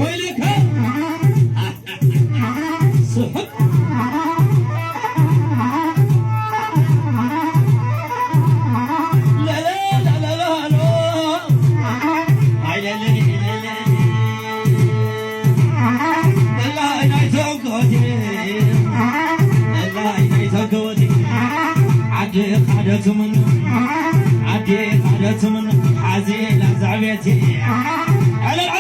ويلك صحب لا لا لا لا لا لا لا عدي قادة من حزين زعبتي على